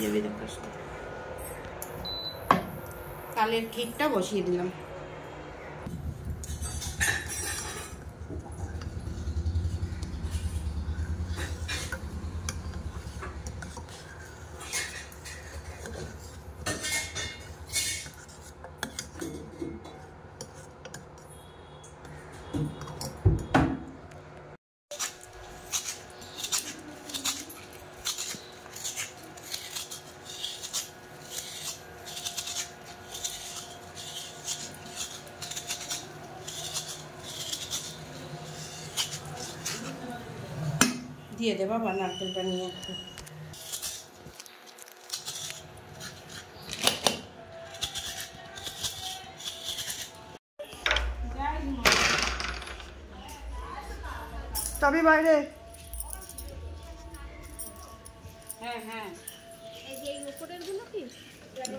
ভেজে ভেজে কষতে। তালের ক্ষীরটা বসিয়ে দিলাম। দিয়ে দে বাবা নারকেলটা নিয়ে একটু। তবে বাইরে হ্যাঁ হ্যাঁ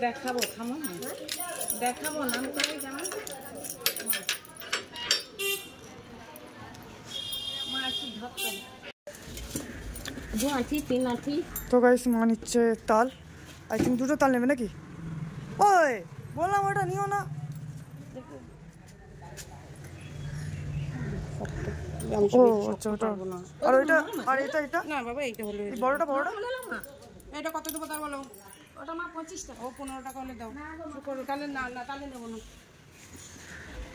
দেখাবো, থামো না দেখাবো, নাম করে জানো তো গাইস মা নিচ্ছে তাল। আই থিঙ্ক দুটো তাল নেবে নাকি? ওই বললাম ওটা নিও না। ও আচ্ছা ওটা আর ওইটা আর এটা এটা না বাবা এইটা হলো বড়টা বড়টা এটা কত দেবো তা বলো? ওটা মা 25 টাকা। ও 15 টাকা হলে দাও। করো তাহলে না না তাহলে নেবো না।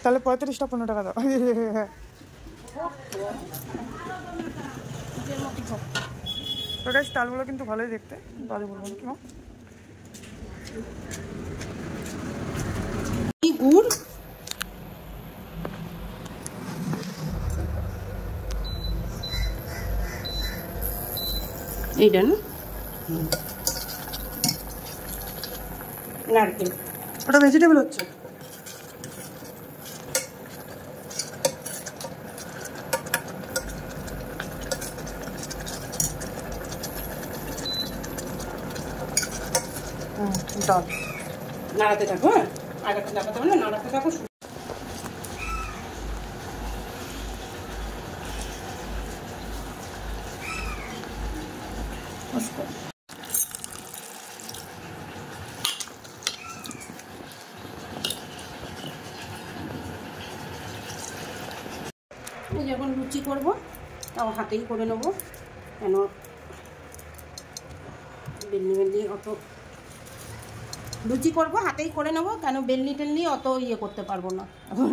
তাহলে 35টা 15 টাকা দাও। তো গাইস তালগুলো কিন্তু ভালোই দেখতে, বাজে বলবো না কি গুড় এইটা না নারকেল, ওটা ভেজিটেবল হচ্ছে। ডাল নাড়াতে থাকো। হ্যাঁ আর একটা নাড়াতে হবে না, নাড়াতে থাকো। যখন লুচি করবো তাও হাতেই করে নেবো, কেন বেলনি বেলনি অত লুচি করবো হাতেই করে নেবো, কেন বেলনি টেলনি অত ইয়ে করতে পারবো না এখন।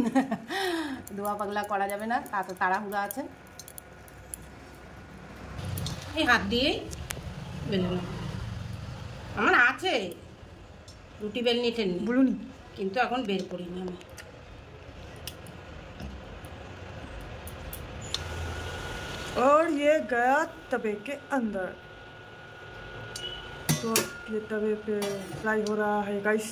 দোয়া পাগলা করা যাবে না, তা তো তাড়াহুড়া আছে। এই হাত দিয়েই বেলে নেব। আমার আছে রুটি বেলনি টেলনি বলুনি, কিন্তু এখন বের করিনি আমি। और ये गया तवे के अंदर। तो ये तवे पे फ्राई हो रहा है गाइस।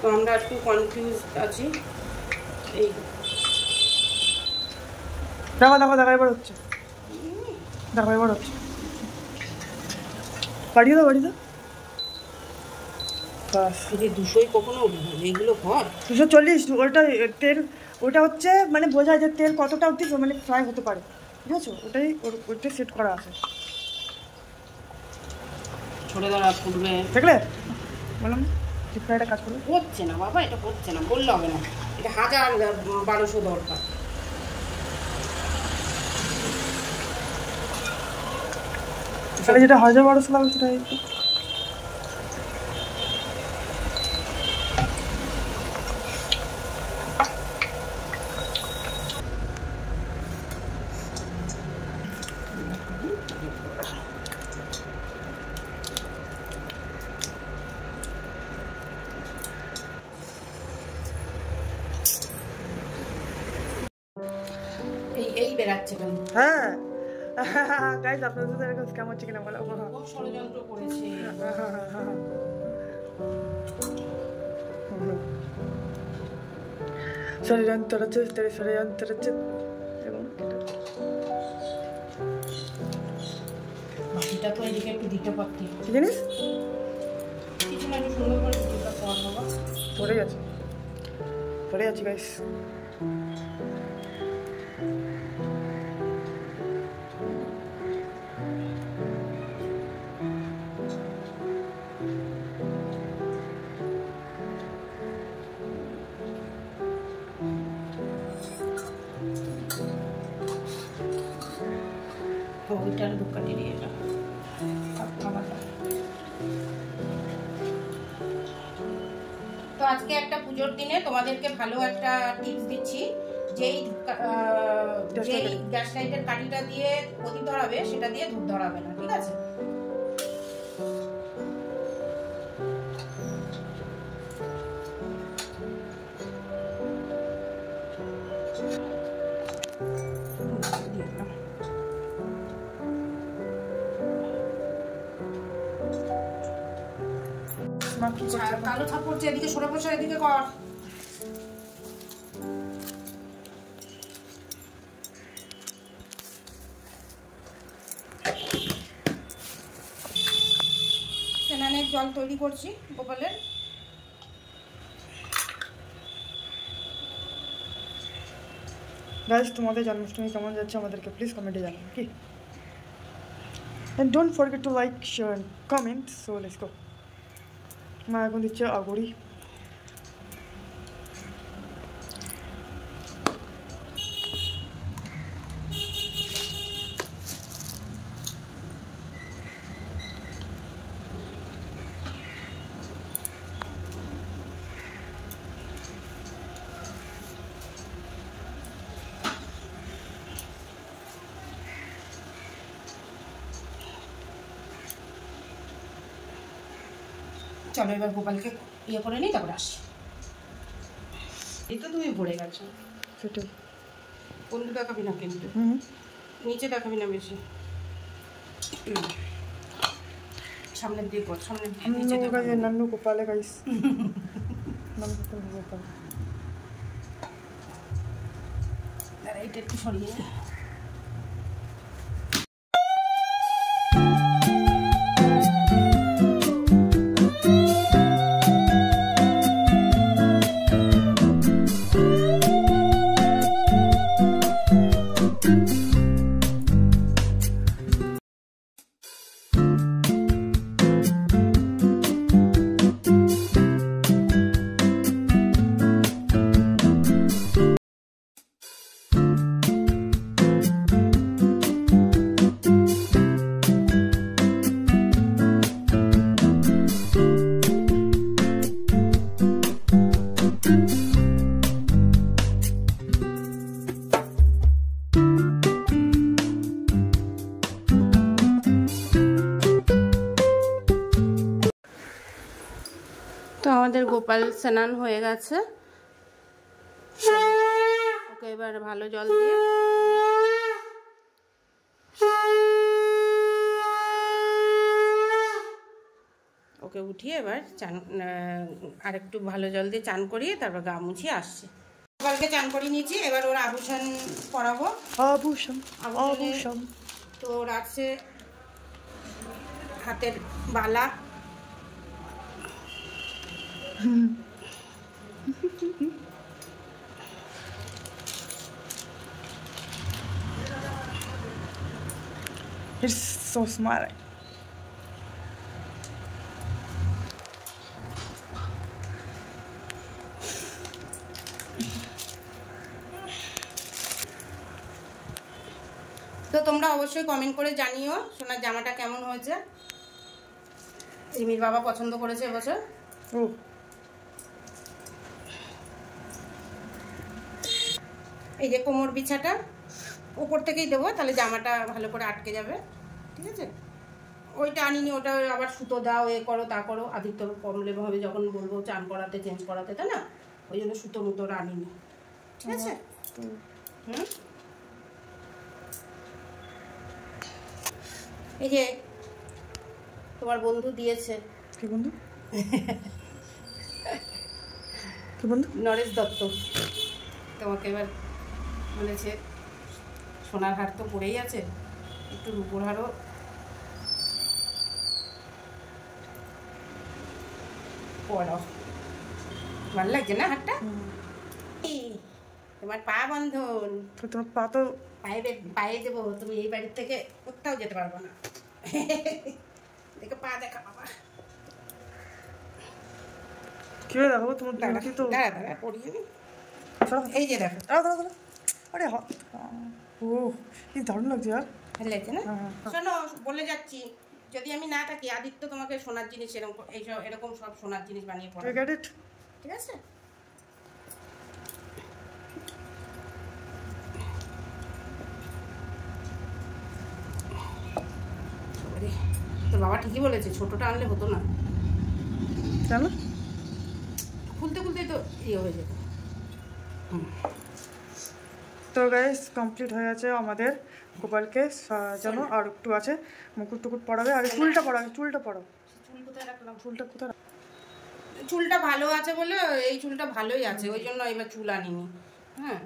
তো আমরা একটু কনফিউজ আছি। এই দেখো দেখো দেখো এবার হচ্ছে, দেখো এবার হচ্ছে। বাড়িয়ে দাও বাড়িয়ে দাও। বাস এই যে 200 কখনো এইগুলো হয় 240। ওটা তেল, ওটা হচ্ছে মানে বোঝায় যে তেল কতটা অবধি মানে ফ্রাই হতে পারে, ঠিক আছে? ওইটাই সেট করা আছে। ছড়ে দেওয়া ফুটবে দেখলে বললাম ডিপ ফ্রাইটা কাজ করবে। হচ্ছে না বাবা, এটা হচ্ছে না বললে হবে না, এটা 1000-1200 দরকার। তাহলে যেটা 1200 লাগবে সেটা এই বেরাচ্ছে কেন? হ্যাঁ গাইস আপনাদের সাথে এরকম স্ক্যাম হচ্ছে কিনা বলো। খুব ষড়যন্ত্র করেছে। ষড়যন্ত্র রচে তেরে ষড়যন্ত্র রচে এবং বাকিটা তো এদিকে একটু দিতে পারতি। কি জানিস কিছু না, একটু সুন্দর করে দিতে পার বাবা। পড়ে যাচ্ছে গাইস। ওইটার দোকানে নিয়ে এলাম খাবারটা। তো আজকে একটা পুজোর দিনে তোমাদেরকে ভালো একটা টিপস দিচ্ছি। যেই গ্যাস লাইটের কাঠিটা দিয়ে প্রদীপ ধরাবে সেটা দিয়ে ধূপ ধরাবে না, ঠিক আছে? কালো ছাপ পড়ছে, এদিকে সরে বসে, এদিকে কর। স্নানের জল তৈরি করছি গোপালের। গাইস, তোমাদের জন্মাষ্টমী কেমন যাচ্ছে আমাদেরকে প্লিজ কমেন্টে জানাও কি। And don't forget to like, share and comment. So let's go. মা এখন দিচ্ছে আগড়ি। চলো এবার গোপালকে ইয়ে করে নিই, তারপরে আসি। এই তো তুমি পড়ে গেছো, সেটাই। বন্ধু দেখাবি না কিন্তু, নিচে দেখাবি না বেশি, সামনের দিকে কর, সামনের দিকে নিচে দেখাবি। নান্নু গোপালে গাইস, নান্নু গোপাল। দাঁড়া, এটা একটু সরিয়ে। তো আমাদের গোপাল স্নান হয়ে গেছে, ওকে এবার ভালো জল দিয়ে ওকে উঠিয়ে এবার চান, আর একটু ভালো জল দিয়ে চান করিয়ে তারপর গা মুছিয়ে আসছে। গোপালকে চান করিয়ে নিয়েছি, এবার ওর আভূষণ পরাবো। আভূষণ আভূষণ তো রাখছে হাতের বালা, It's so smart. তো তোমরা অবশ্যই কমেন্ট করে জানিও সোনার জামাটা কেমন হয়েছে। রিমির বাবা পছন্দ করেছে এবছর। এই যে কোমর বিছাটা উপর থেকেই দেবো, তাহলে জামাটা ভালো করে আটকে যাবে, ঠিক আছে? ওইটা আনিনি, ওটা আবার সুতো দাও, এ করো তা করো, আদিত্য প্রবলেম হবে যখন বলবো চান করাতে চেঞ্জ করাতে, তাই না? ওই জন্য সুতো মুতো আনিনি, ঠিক আছে? এই যে তোমার বন্ধু দিয়েছে। কি বন্ধু? কি বন্ধু? নরেশ দত্ত। তোমাকে এবার বলেছে সোনার হার তো পড়েই আছে, একটু রূপোর হারও পড়াও। ভালো লাগছে না হারটা? তোমার পা বন্ধন, তোমার পা তো পায়ে দেবো, তুমি এই বাড়ির থেকে কোথাও যেতে পারবো না। দেখে পা দেখা বাবা, কিভাবে দেখাবো তোমার? তো দাঁড়া পড়িয়ে নি, এই যে দেখো। আরে ও কি দারুণ লাগছে আর ভালো লাগছে না? হ্যাঁ। শোনো, বলে যাচ্ছি, যদি আমি না থাকি আদিত্য তোমাকে সোনার জিনিস এরকম সব সোনার জিনিস বানিয়ে পড়াবে। Get it? ঠিক আছে? তোর বাবা ঠিকই বলেছে, ছোটটা আনলে হতো না। কেন? খুলতে খুলতেই তো ইয়ে হয়ে যেত। তো গাইস কমপ্লিট হয়ে গেছে আমাদের গোপালকে সাজানো, আর একটু আছে মুকুট টুকুট পড়াবে, আর চুলটা পড়াবে। চুলটা পড়াও। চুল কোথায় রাখলাম? চুলটা কোথায়? চুলটা ভালো আছে বলে, এই চুলটা ভালোই আছে, ওই জন্য এবার চুল আনিনি। হ্যাঁ,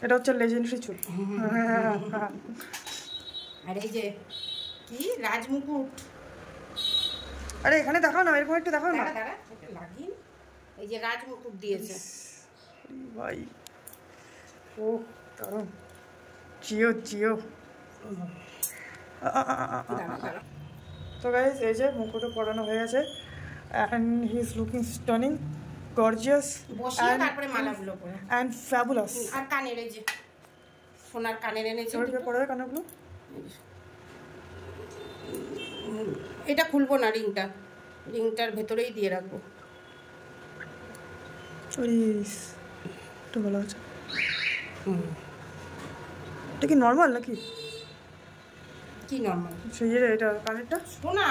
এটা হচ্ছে লেজেন্ডারি চুল। আর এই যে কি রাজমুকুট, আরে এখানে দেখাও না, এরকম একটু দেখাও না। দাঁড়া দাঁড়া, এটা লাগিয়ে, এই যে রাজমুকুট দিয়েছে ভাই। ও দারুণ। জিও জিও। দাঁড়া দাঁড়া। তো গাইস এই যে মুকুটও পরানো হয়ে গেছে, and he is looking stunning, gorgeous, বসিয়ে তারপরে মালাগুলো পরে, অ্যান্ড ফ্যাবুলাস। আর কানের এই যে সোনার কানের এনেছে। পড়াবে কানেরগুলো। এটা খুলবো না, রিংটার ভেতরেই দিয়ে রাখবো। একটু ভালো আছে। এটা কি নর্মাল নাকি? কি নর্মাল? সেই এটা কানেরটা সোনা।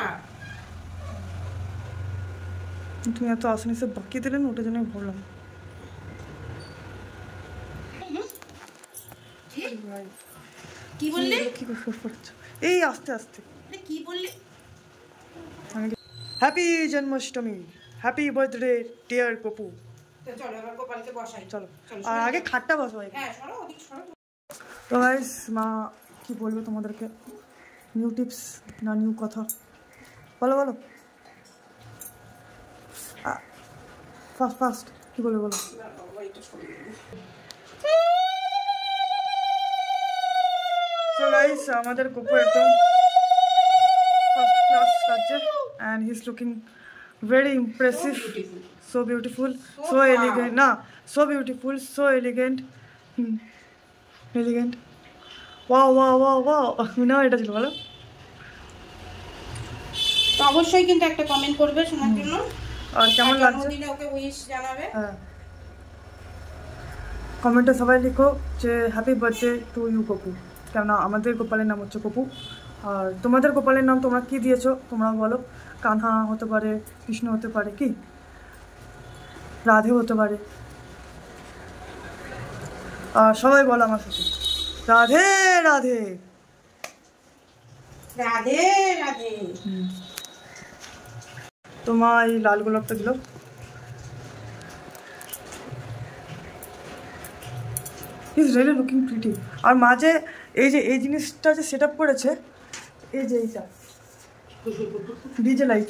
তুমি এত আসানি সে বাকি দিলেন, ওটা জন্য ভাবলাম। কি বললি? কি এই আস্তে আস্তে কি বললি? Happy Janmashtami, happy birthday dear Popu. চলো এবার গোপালকে বসাই। চলো, আর আগে খাটটা বসো। হ্যাঁ সরো, ওদিক সরো। তো গাইস মা কি বলবো তোমাদেরকে, নিউ টিপস না নিউ কথা, বলো বলো ফাস্ট ফাস্ট, কি বলবে বলো। তো গাইস আমাদের কুকু একদম ফার্স্ট ক্লাস লাগছে, and he is looking very impressive, so beautiful, so elegant, না so beautiful, so elegant, elegant. Wow wow wow wow, না এটা ছিল ভালো। তো অবশ্যই কিন্তু একটা কমেন্ট করবে শোনার জন্য, আর কেমন লাগছে জন্মদিনে ওকে উইশ জানাবে। হ্যাঁ, কমেন্টে সবাই লিখো যে হ্যাপি বার্থডে টু ইউ কপু, কেননা আমাদের গোপালের নাম হচ্ছে কপু। আর তোমাদের গোপালের নাম তোমরা কি দিয়েছো তোমরাও বলো, কানহা হতে পারে, কৃষ্ণ হতে পারে, কি রাধে হতে পারে। আর সবাই বলো আমার সাথে রাধে রাধে রাধে রাধে। তোমার এই লাল গোলাপটা দিল। Is really looking pretty. আর মাঝে এই যে এই জিনিসটা যে সেট আপ করেছে, এই যে এইটা ডিজে লাইট,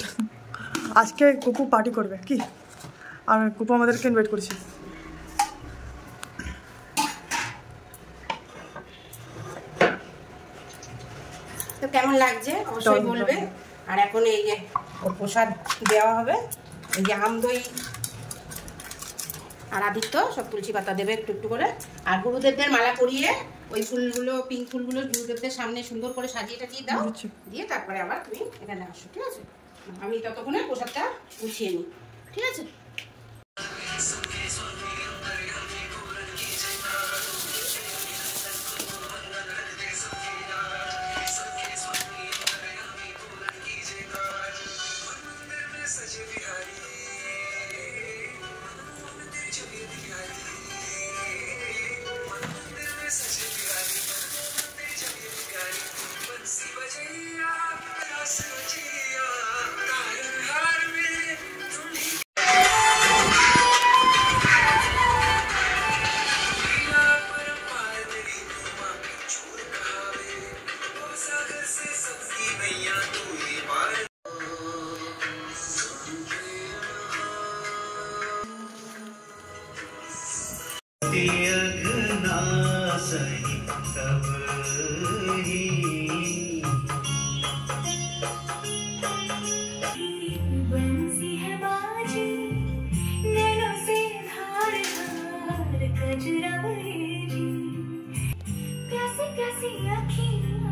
আজকে কুকু পার্টি করবে কি, আর কুকু আমাদেরকে ইনভাইট করেছে। তো কেমন লাগছে অবশ্যই বলবে। আর এখন এই যে ওর প্রসাদ দেওয়া হবে, এই যে আম দই আর আদিত্য সব তুলসী পাতা দেবে একটু একটু করে। আর গুরুদেবদের মালা পরিয়ে ওই ফুলগুলো, পিঙ্ক ফুলগুলো গুরুদেবদের সামনে সুন্দর করে সাজিয়ে টাজিয়ে দাও, দিয়ে তারপরে আবার তুমি এখানে আসো, ঠিক আছে? আমি ততক্ষণে প্রসাদটা গুছিয়ে নিই, ঠিক আছে? प्यासी प्यासी आँखें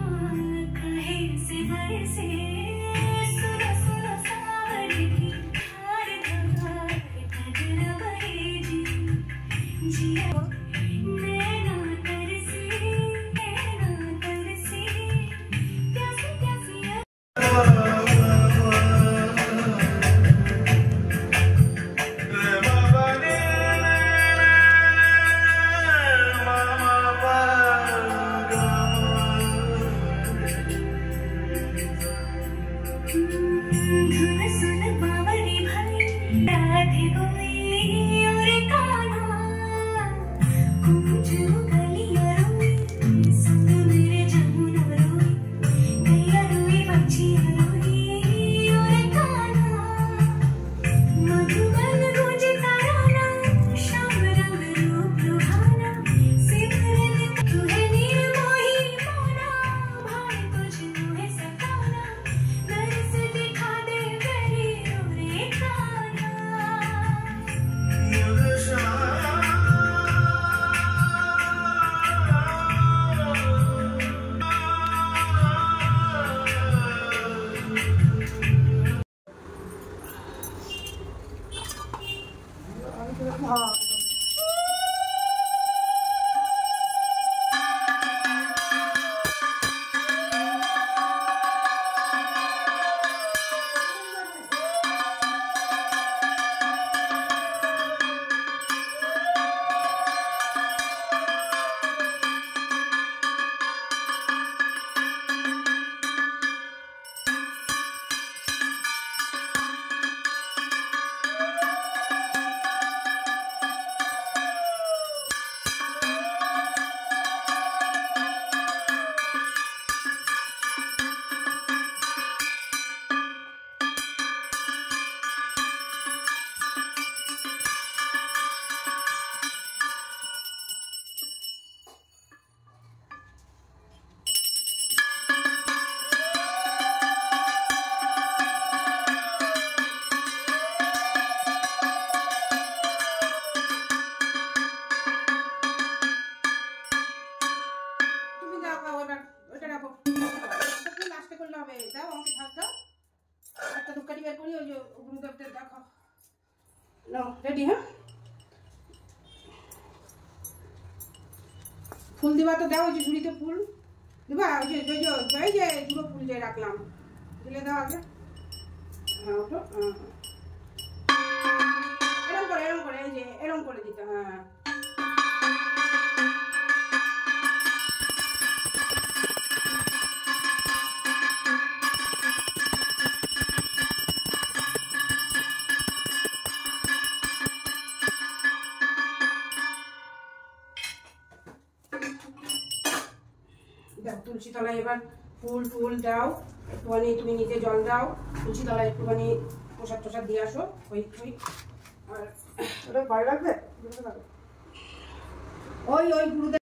रेडी हाँ फुल दिवा तो दाओ जो झुड़ी तो फुल दिवा जो जो जो भाई जे दुरो फुल जे राखलाम दिले दाओ आगे हां तो एरम करे जे एरम करे दिता हां तुलसी तलाय एबार फुल टुल दाओ एकटुखानी तुम निजे जल दाओ तुलसी तलाय एकटुखानी प्रसाद टसाद दिए आसो ओई ओई और ओटा भालो लागबे ओई ओई गुरुदेव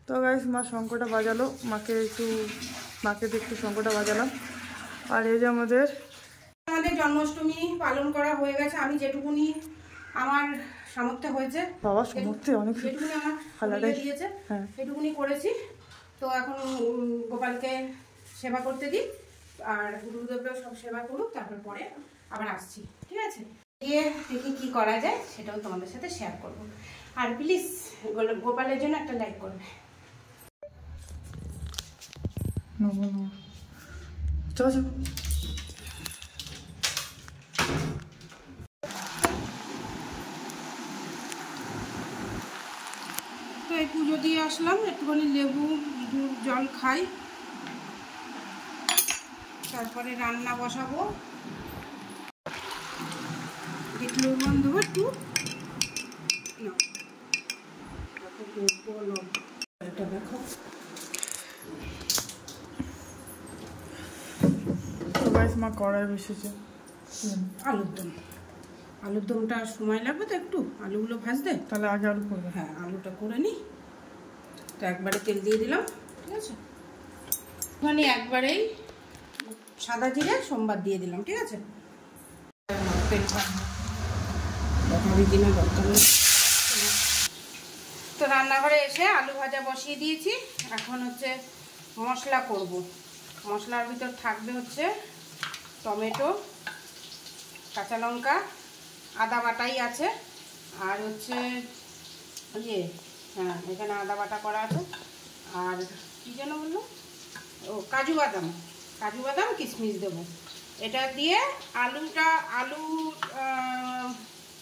तो गाइस माँ शंखटा बाजालो माके একটু শঙ্খটা বাজালাম আর এই যে আমাদের জন্মাষ্টমী পালন করা হয়ে গেছে আমি যেটুকুনি আমার সামর্থ্য হয়েছে বাবা সামর্থ্য অনেক যেটুকুনি আমার হালাদাই দিয়েছে সেটুকুনি করেছি তো এখন গোপালকে সেবা করতে দিই আর গুরুদেবরা সব সেবা করুক তারপর পরে আবার আসছি ঠিক আছে গিয়ে দেখি কি করা যায় সেটাও তোমাদের সাথে শেয়ার করব আর প্লিজ গোপালের জন্য একটা লাইক করবে চলো চলো তো এই পুজো দিয়ে আসলাম একটুখানি লেবু দুধ জল খাই তারপরে রান্না বসাবো একটু লবণ দেবো একটু এটা দেখো মা কড়াই বসেছে আলুর দমটা সময় লাগবে তো একটু আলুগুলো ভাজতে তাহলে আগে আলু করবে হ্যাঁ আলুটা করে নিই তো একবারে তেল দিয়ে দিলাম ঠিক আছে মানে একবারেই সাদা জিরে সোমবার দিয়ে দিলাম ঠিক আছে তেল দেখাবি কিনা দরকার নেই তো রান্নাঘরে এসে আলু ভাজা বসিয়ে দিয়েছি এখন হচ্ছে মশলা করব মশলার ভিতর থাকবে হচ্ছে টমেটো কাঁচা লঙ্কা আদা বাটাই আছে আর হচ্ছে ইয়ে হ্যাঁ এখানে আদা বাটা করা আছে আর কী যেন বললো ও কাজু বাদাম কিশমিশ দেবো এটা দিয়ে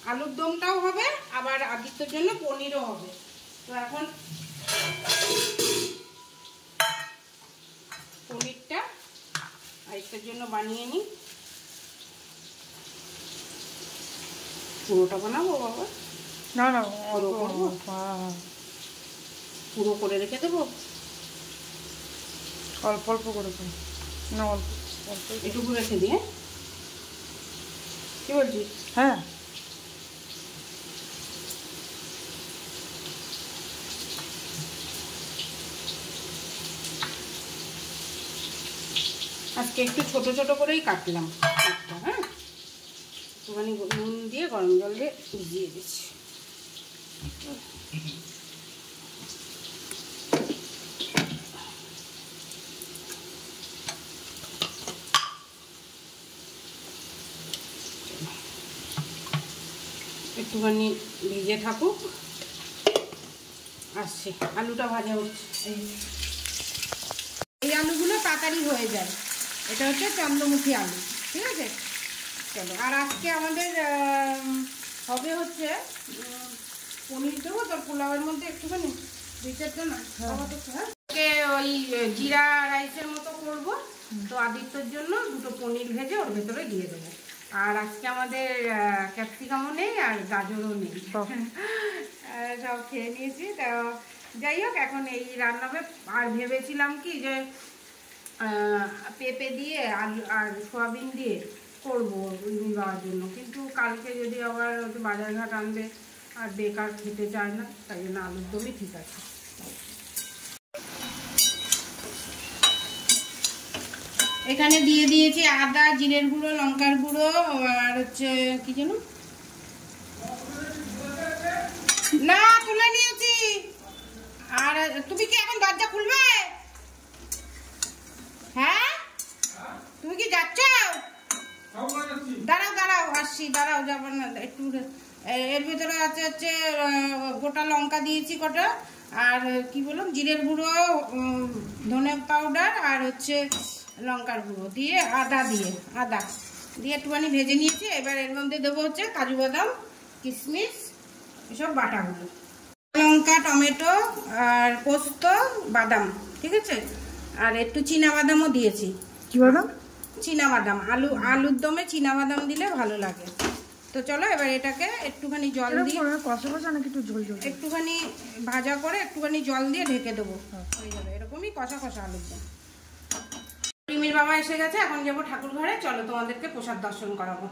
আলুর দমটাও হবে আবার আদিত্যর জন্য পনিরও হবে তো এখন পনিরটা আরেকটার জন্য বানিয়ে নিই। পুরোটা বানাবো বাবা? না না, পুরো করে রেখে দেবো, অল্প অল্প করে না, অল্প অল্প এটুকু রেখে দিয়ে। কি বলছিস? হ্যাঁ, আজকে একটু ছোট ছোট করেই কাটলাম। হ্যাঁ, একটুখানি নুন দিয়ে গরম জল দিয়ে ভিজিয়ে দিচ্ছি। একটুখানি ভিজে থাকুক, আসছে। আলুটা ভাজা হচ্ছে। এই আলুগুলো তাড়াতাড়ি হয়ে যায়। এটা হচ্ছে চন্দ্রমুখী আলু, ঠিক আছে? চলো, আর আজকে আমাদের হবে হচ্ছে পনির দেবো তোর পোলাওয়ের মধ্যে একটুখানি, দুইটার জন্য ওই জিরা রাইসের মতো করবো। তো আদিত্যর জন্য দুটো পনির ভেজে ওর ভেতরে দিয়ে দেবো। আর আজকে আমাদের ক্যাপসিকামও নেই আর গাজরও নেই, সব খেয়ে নিয়েছি। তো যাই হোক, এখন এই রান্নাবে আর ভেবেছিলাম কি যে পেঁপে দিয়ে আলু আর সোয়াবিন দিয়ে করবো রুমি বাবার জন্য, কিন্তু কালকে যদি আবার বাজারঘাট আনবে আর বেকার খেতে চায় না, তাই জন্য আলুর দমই ঠিক আছে। এখানে দিয়ে দিয়েছি আদা, জিরের গুঁড়ো, লঙ্কার গুঁড়ো, আর হচ্ছে কি যেন, না তুলে নিয়েছি। আর তুমি কি এখন দরজা খুলবে? হ্যাঁ, তুমি কি যাচ্ছ? দাঁড়াও দাঁড়াও, আসছি, দাঁড়াও, যাবার না একটু। এর ভিতরে আছে হচ্ছে গোটা লঙ্কা দিয়েছি কটা, আর কি বললাম, জিরের গুঁড়ো, ধনে পাউডার, আর হচ্ছে লঙ্কার গুঁড়ো দিয়ে আদা দিয়ে একটুখানি ভেজে নিয়েছি। এবার এর মধ্যে দেবো হচ্ছে কাজু বাদাম, কিশমিশ, এসব বাটাগুলো, লঙ্কা, টমেটো আর পোস্ত, বাদাম, ঠিক আছে? আর একটু চীনা বাদামও দিয়েছি। কি বাদাম? চীনা বাদাম। আলুর দমে চীনা বাদাম দিলে ভালো লাগে। তো চলো এবার এটাকে একটুখানি জল দিয়ে কষা কষা নাকি একটু ঝোল ঝোল, একটুখানি ভাজা করে একটুখানি জল দিয়ে ঢেকে দেবো, হয়ে যাবে এরকমই কষা কষা আলুর দম। রিমির বাবা এসে গেছে, এখন যাবো ঠাকুর ঘরে। চলো তোমাদেরকে প্রসাদ দর্শন করাবো।